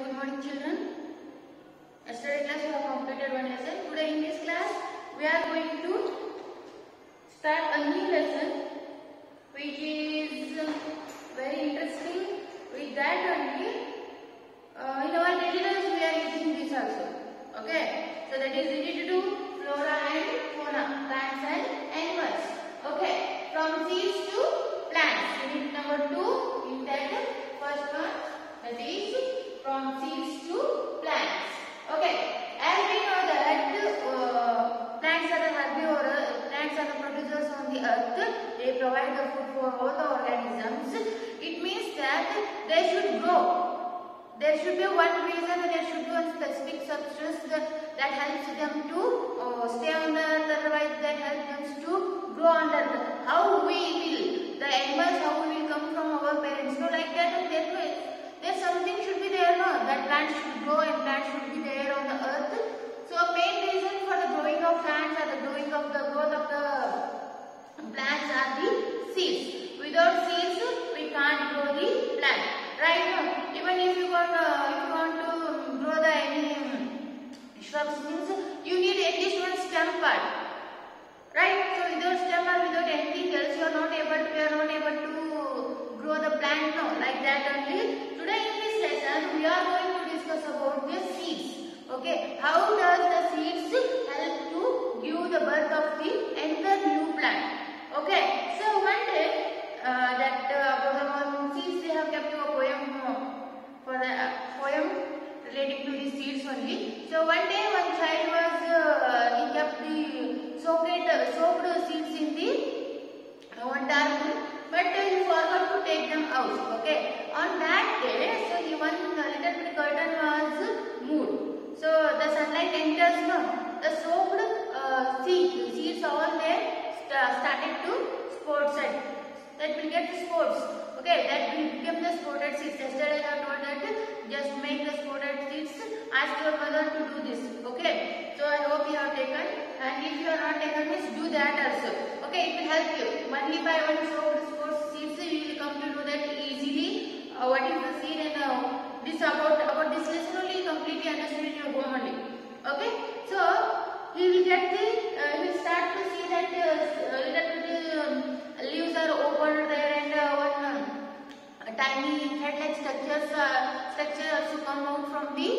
good morning children. Yesterday class we have completed one lesson. Today in this class we are going to start a new lesson which is very interesting. With that only in our daily lives we are using this also. Okay, so that is related to flora and fauna, plants and animals. Okay, from seeds to plants. Unit number 2 in that first one, that is from seeds to plants. Okay, as we know that plants are the herbivores, plants are the producers on the earth. They provide the food for all the organisms. It means that they should grow. There should be one reason, there should be one specific substance that helps them to stay on the earth, otherwise that helps them to grow on the earth. How we will, the animals, how we will come from our parents. So like that, there something should be there, no? That plants should grow and plants should be there on the earth. So main reason for the growing of plants or the growth of the plants are the seeds. Without seeds, we can't grow the plant. Right now, even if you want to grow the any shrubs, means you need at least one stem part. Right? So without stem or without anything else, we are not able to grow the plant. No, like that only. Today in this lesson, we are going to discuss about the seeds. Okay, how does the seeds help to give the birth of the entire new plant? Okay, so one day about the seeds, they have kept a poem for the poem relating to the seeds only. So one day one child was he kept the soaked seeds in the one dark room, but he forgot to take them out. Okay, on that day, so he one little bit curtain was moved. So the sunlight enters. No, the soaked seeds all there started to sport side. That will get the sports. Okay, that will become the spotted seeds. Yesterday I have told that just make the spotted seeds. Ask your mother to do this. Okay, so I hope you have taken, and if you are not taken, please do that also. Okay, it will help you. Only by one soaked sports seeds you will come to know that easily what is the seed, and this about this lesson only completely understood in your home only. Okay, so he will get the he will start to see that leaves are opened there, and one tiny head-like structure also come out from the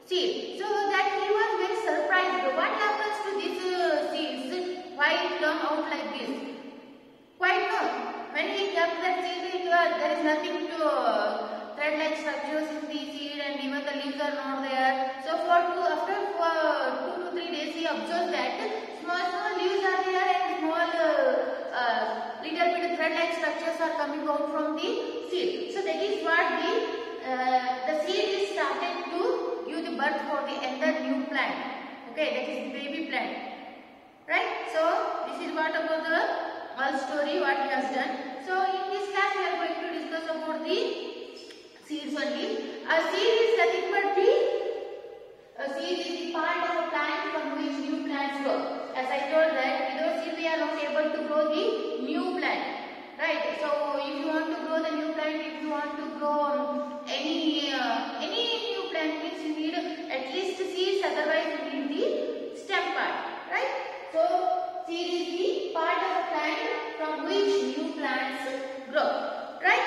seed. So that he was very surprised. What happens to these seeds? Why it come out like this? Quite no. When he kept that seed, there is nothing to thread-like structures in the seed, and even the leaves are not there. So after 2 to 3 days, he observed that small leaves are there, and small little bit thread-like structures are coming out from the seed. So that is what the seed is started to give the birth for the entire new plant. Okay, that is baby plant. Right? So this is what about the whole story what he has done. So in this class we are going to discuss about the seeds only. A seed is nothing but a seed is the part of a plant from which new plants grow. As I told that without seed we are not able to grow the new plant. Right? So if you want to grow the new plant, if you want to grow any new plant, means you need at least seeds, otherwise you need the stem part. Right? So seed is the part of a plant from which new plants grow. Right?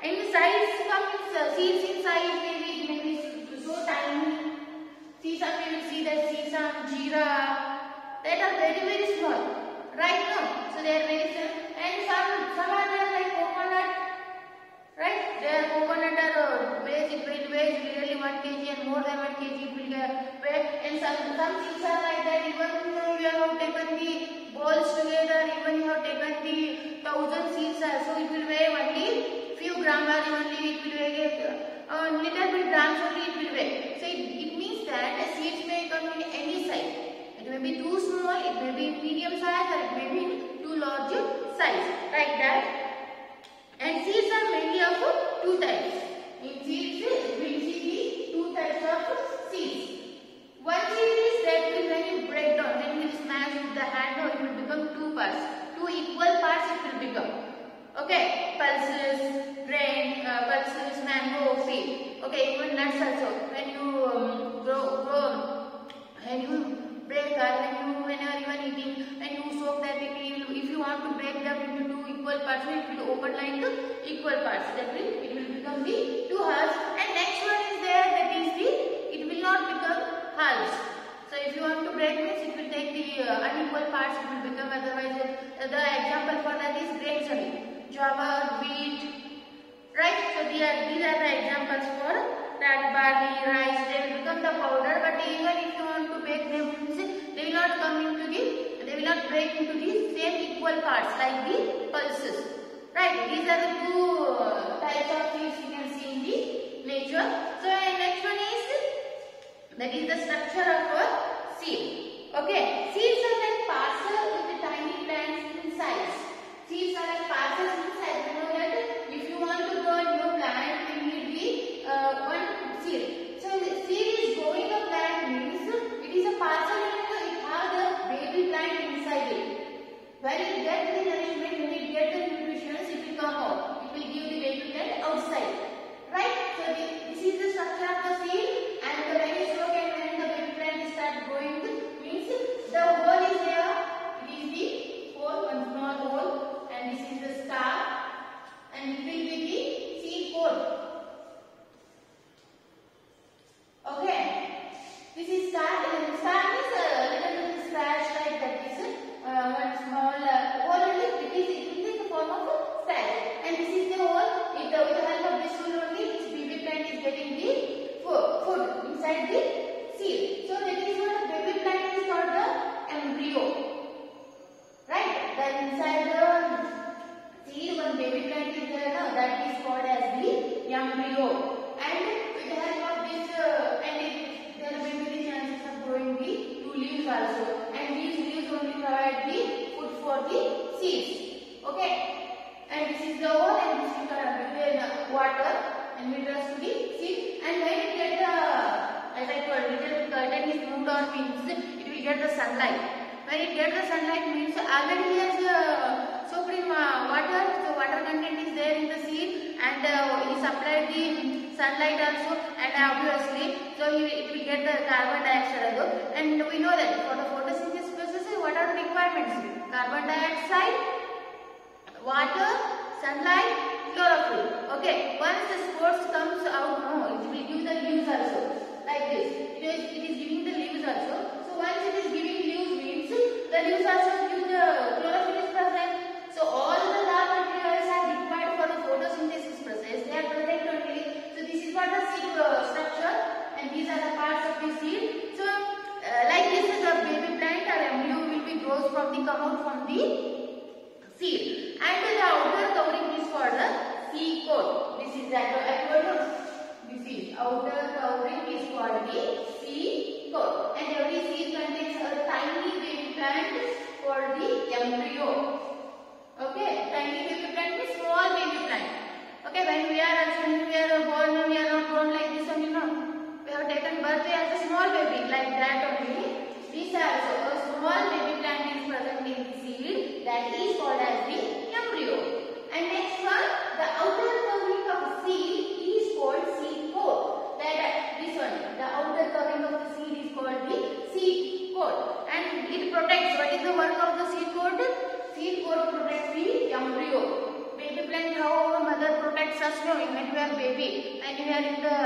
In size, seeds in size may be so tiny. Sesame, we will see that sesame, jeera, that are very, very small. Right now, so they are very small. And some are there like coconut. Right? They are coconut are it will weigh really 1 kg and more than 1 kg it will weigh. And some seeds are like that. Even you have taken the balls together, even you have taken the 1000 seeds, so it will weigh only few grams, or only it will weigh little bit grams only it will weigh. So it means that the seeds may come in any size. It may be too small, it may be medium size, or it may be too large size, like that. And seeds are mainly of 2 types. In seeds, we will see the 2 types of seeds. One seed is that when you break down, when you smash with the hand, it will become 2 parts. 2 equal parts it will become. Okay, pulses, grain, pulses, mango, seed. Okay, even nuts also. When you when you break or whenever you are eating, when you soak that, if you want to break them into two equal parts, it will open like equal parts. That will it will become the two halves. And next one is there, that is the it will not become halves. So if you want to break this, it will take the unequal parts. It will become otherwise. The example for that is grains only. Jowar, wheat, right? So these are the examples for that. Barley, rice, they will become the powder. But even if you want to bake them, they will not break into the same equal parts like the pulses. Right? These are the two types of things you can see in the nature. So next one is that is the structure of a seed. Okay, seeds are like parcels with the tiny plants inside. Seeds are like parcels inside. You know that if you want to grow a new plant, you need the one seed. So the seed is growing a plant means it is a parcel and it has a baby plant inside it. When it gets the nourishment, when it gets the nutrition, it will come out. It will give the baby plant outside. Right? So this is the structure of the seed, and when you soak and when the baby plant starts growing, means the hole is there. It is the hole, one small hole, and this is the star, and it will be the seed hole. Okay, this is star. Star means a little scratch like that. Is one small hole only. It is in the form of a scratch, and this is the hole. With the help of this hole only, this baby plant is getting the food inside the seed. So that is what a baby plant is called, the embryo. Right? Then inside the seed, one baby plant is there. Now that is called as the embryo. And with the help of this, there will be the chances of growing the two leaves also. And these leaves only provide the food for the seeds. Okay? And this is the hole, and this is water and minerals to the seed. And when it get the, as I told, little curtain is moved on means it will get the sunlight. When it gets the sunlight means already has soaked in water, so water content is there in the seed, and he supplied the sunlight also, and obviously, so it will get the carbon dioxide also. And we know that for the photosynthesis process, what are the requirements? Carbon dioxide, water, sunlight, chlorophyll. Okay, once the spores comes out, no, it will give the leaves also, like this. It is giving the leaves also. So once it is giving leaves means the leaves also give the chlorophyll is present. So all the raw materials are required for the photosynthesis process. They are present only. So this is what the seed structure, and these are the parts of the seed. So like this, the baby plant or embryo will be grows from the come out from the seed. And the outer covering is called the seed coat. This is that this is outer covering is called the seed coat. And every seed contains a tiny baby plant called the embryo. Okay, tiny baby plant is small baby plant. Okay, when we are born, we are not born like this only, no. We have taken birth as a small baby like that only. These are also a small baby plant is present in the seed, that is called as the embryo. And next one, the outer covering of the seed is called seed coat. This one, the outer covering of the seed is called the seed coat, and it protects. What is the work of the seed coat? Seed coat protects the embryo. Baby plant, how our mother protects us when we are baby, and we are in the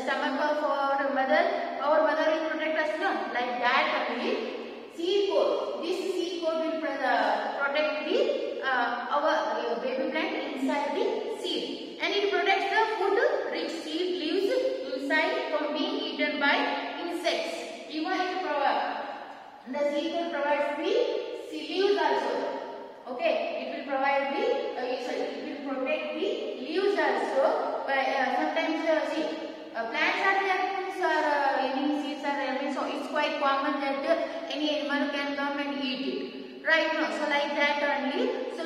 stomach of our mother will protect us, no? Like that only. Seed coat. This seed coat will protect the our baby plant inside the seed, and it protects the food-rich seed leaves inside from being eaten by insects. Even it provides the seed coat provides the leaves also. Okay, it will provide the it will protect the leaves also. By sometimes see plants are there or any seeds are there, so it's quite common that any animal can come and eat it. Right now, so like that only. So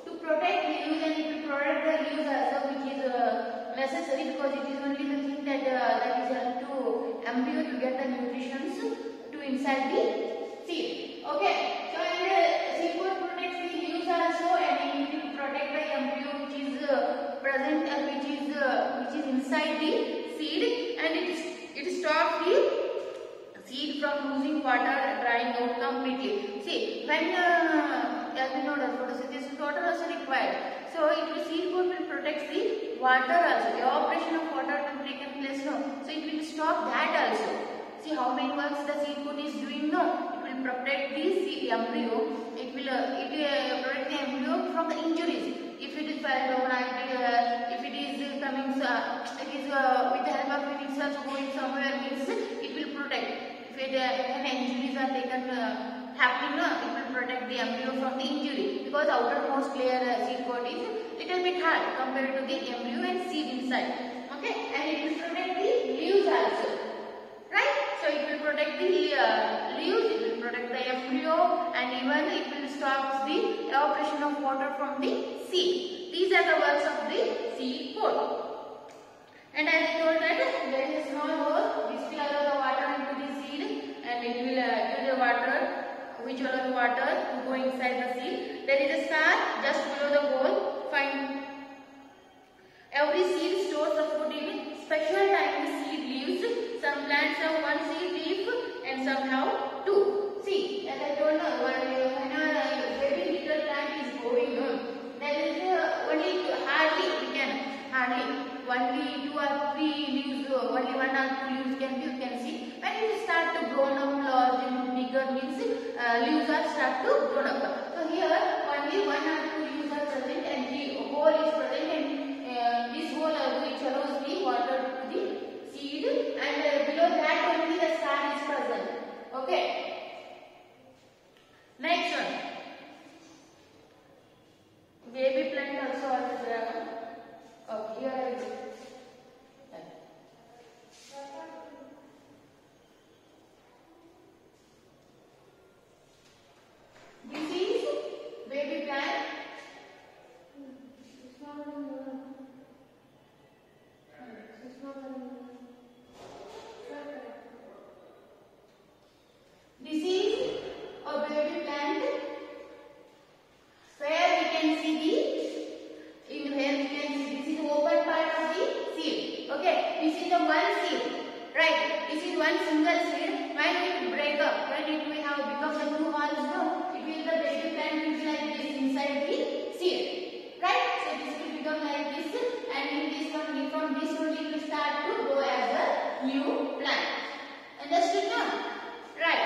to protect the leaves, and it will protect the leaves also, which is necessary because it is only the thing that is help to embryo to get the nutrition to inside the seed. Okay, so and seed coat protects the leaves also, and it will protect the embryo which is present and which is inside the seed, and it stops the seed from losing water, drying out completely. See, when as we know that photosynthesis water also required, so seed coat will protect the water also. Evaporation of water will take place, no. So it will stop that also. See how many works the seed coat is doing, no. It will protect the embryo. It will protect the embryo from the injuries. If it is fell down, if it is coming, it is with the help of it is also going somewhere, means it will protect. If when injuries are taken happening, it will protect the embryo from the injury, because outermost layer seed coat is little bit hard compared to the embryo and seed inside. Okay, and it will protect the leaves also, right? So it will protect the leaves, it will protect the embryo, and even it will stop the evaporation of water from the seed. These are the works of the seed coat. And as I told that there is a small hole which will allow the water into the seed, and it will give the water, which allow the water to go inside the seed. There is a star just below the hole. Find every seed stores the food in special tiny seed leaves. Some plants have one seed leaf and some have two. See, as I told you, when a very little plant is growing, there is only hardly only 2 or 3 leaves, only 1 or 2 leaves you can see. When it start to grow up large and bigger, means leaves are start to grow up. So here only 1 or 2 leaves are present, and the hole is present, and this hole which allows the water to the seed, and below that only the star is present. Okay. Next one. Baby plant also there. Okay, here it is. This is baby plant. This is a baby plant where we can see this is the open part of the seed. Okay, this is the one seed, right? This is one single seed. When it will break up, when it will have become the two holes, no, it will the baby plant will be like this inside the seed, right? So this will become like this, and in this one, from this only it will start to grow as a new plant. Understood now? Right.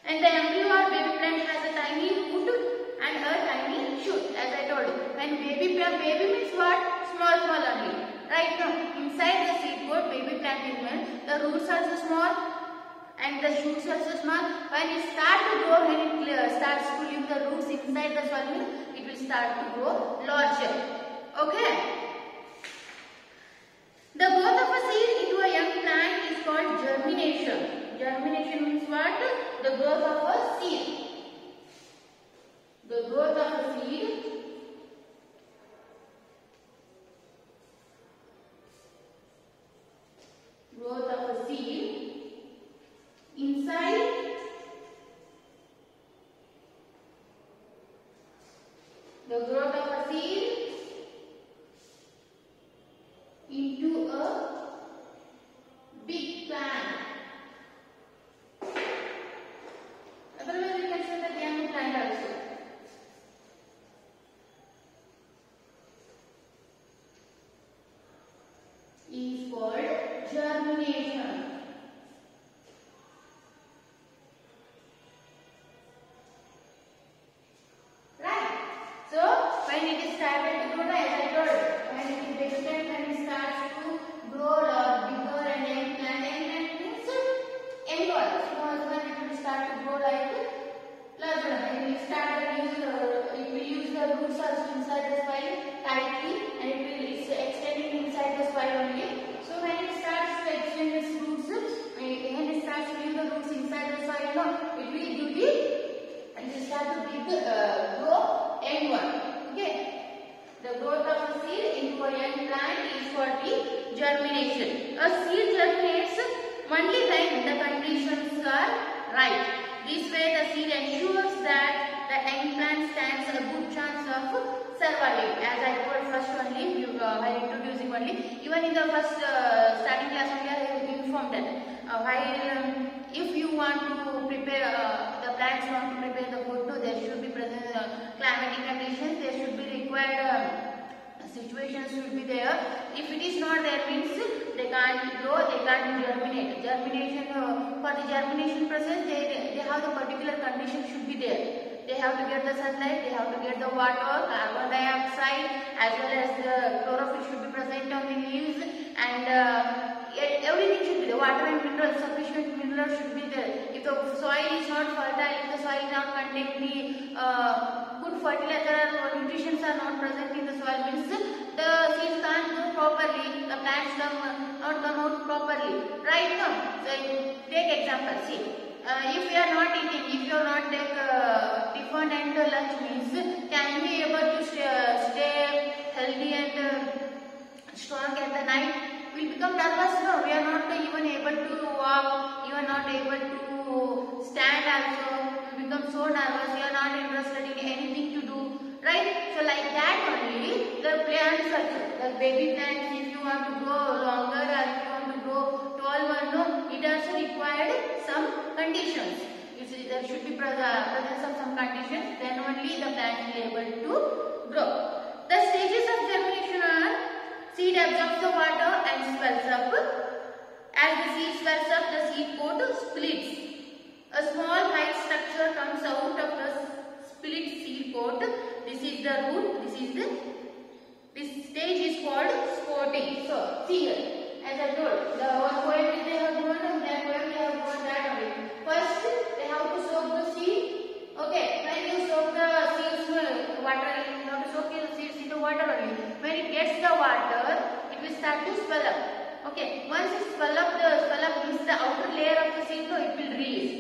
And the embryo or baby plant has a tiny root and a tiny shoot, as I told you. When baby means what? Small only. Right now, inside the seed coat, baby plant is when the roots are so small and the shoots are so small. When it starts to grow, when it starts to leave the roots inside the soil, it will start to grow larger. Okay. The growth of a seed into a young plant is called germination. Germination means what? The growth of a seed. The growth of a seed inside the growth of a seed into a big plant. Otherwise, we can say the young plant also. Is called germination. Right? So, when it is started to grow, as I told, when it is extended and it starts to grow bigger and young plant means young one. So, when it will start to grow like larger, and it will start it will use the roots also inside the soil tightly, and it will extending inside the soil only. So when it starts to extend its roots, when it starts to leave the roots inside the soil, it will give it will start to grow young one. Okay, the growth of a seed into a young plant is called the germination. A seed germinates only when the conditions are right. This way, the seed ensures that the young plant stands a good chance of surviving. As I told first only, while introducing only. Even in the first starting class only I have informed that while if you want to prepare the plants want to prepare the food, no, there should be present climatic conditions, there should be required situations should be there. If it is not there means they can't grow, they can't germinate. Germination for the germination process they have the particular condition should be there. They have to get the sunlight, they have to get the water, carbon dioxide, as well as the chlorophyll should be present on the leaves, and everything should be there. Water and minerals, sufficient minerals should be there. If the soil is not fertile, if the soil is not contain the good fertilizer or nutrients are not present in the soil means the seeds can't grow properly, the plants not come out properly. Right now, so take example, see. If you are not eating, if you are not take tiffin and lunch means, can you be able to stay healthy and strong at the night? We will become nervous. No, we are not even able to walk, you are not able to stand also. We become so nervous, we are not interested in anything to do. Right? So like that only, the plants also, the baby plants, if you want to grow longer or if you want to grow taller, no, it also required some conditions. You see, there should be presence of some conditions, then only the plant will be able to grow. The stages of germination are: seed absorbs the water and swells up. As the seed swells up, the seed coat splits. A small white structure comes out of the split seed coat. This is the root. This stage is called spotting. So, see here, as I told, the one poem they have given and that poem they have given that only. First, they have to soak the seed. Okay, when you soak the seeds in water, you have to soak the seeds into water only. When it gets the water, it will start to swell up. Okay, once it swell up means the outer layer of the seed, so it will release.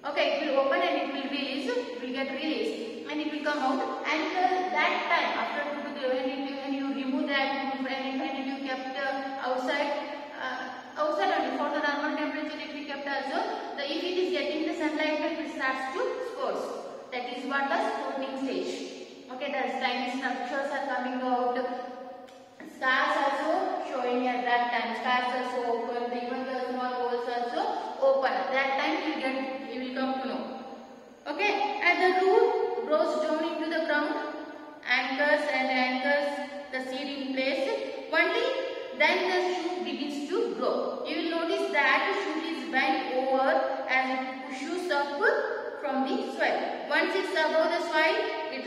Okay, it will open and it will release. It will get released and it will come out. And that time, after when you remove that and you kept outside only for the normal temperature, if you kept also, if it is getting the sunlight, it starts to sport. That is what the sporting stage. Okay, the tiny structures are coming out. Scars also showing at that time. Scars also open. Even the small holes also open. At that time you will come to know. Okay, at the root grows down into the ground, anchors the seed in place. Only then the shoot begins to grow. You will notice that the shoot is bent over as it pushes up from the soil. Once it's above the soil, it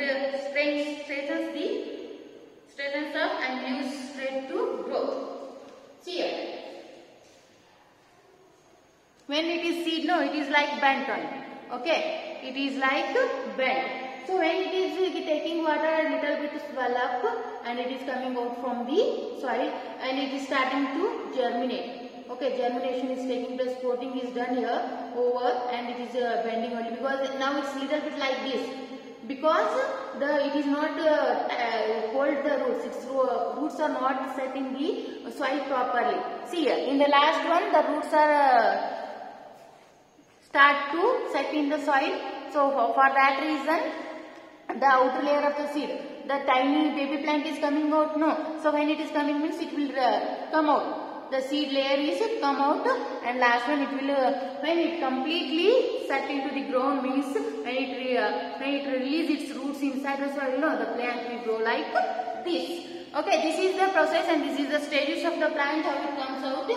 straightens up and moves straight to growth. See here. When it is seed, no, it is like bent only. Okay, it is like bent. So when it is taking water, a little bit swell up and it is coming out from the soil and it is starting to germinate. Okay, germination is taking place, spotting is done here over and it is bending only because now it's little bit like this. Because it is not hold the roots, its roots are not set in the soil properly. See here, in the last one the roots are start to set in the soil. So for that reason, the outer layer of the seed, the tiny baby plant is coming out. No, so when it is coming means it will come out. The seed layer is come out, and last one it will when it completely set into the ground means when it release its roots inside the soil, no, the plant will grow like this. Okay, this is the process and this is the stages of the plant how it comes out.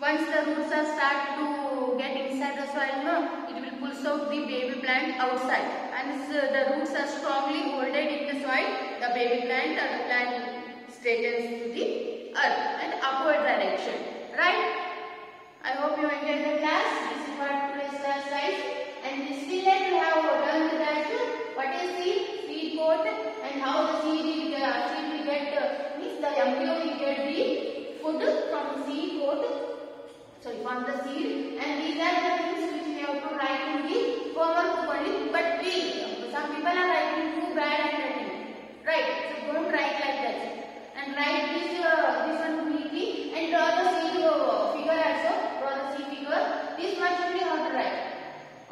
Once the roots are start to get inside the soil, no, it will pull out the baby plant outside. And the roots are strongly holded in the soil, the baby plant or the plant straightens to the earth and upward direction. Right? I hope you enjoyed the class. This is what today's class guys. And still yet we have done that what is seed coat and how the seed will get means the embryo will get the food from the seed coat. Sorry, from the seed, and these are the things which we have to write in the homework only. But please, some people are writing too bad handwriting, right? So don't write like that, and write this one neatly and draw the seed figure also. Draw the seed figure. This much only how to write.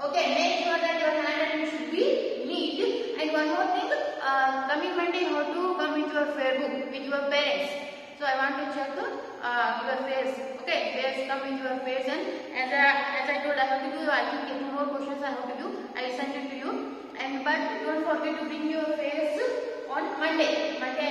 Okay, make sure that your handwriting should be neat. And one more thing, coming Monday, how to come with your fair book with your parents. So I want to check your face. Okay, face, come with your face, and as I told, I have to do. I think 2 more questions I have to do. I send it to you. And but don't forget to bring your face on Monday. Monday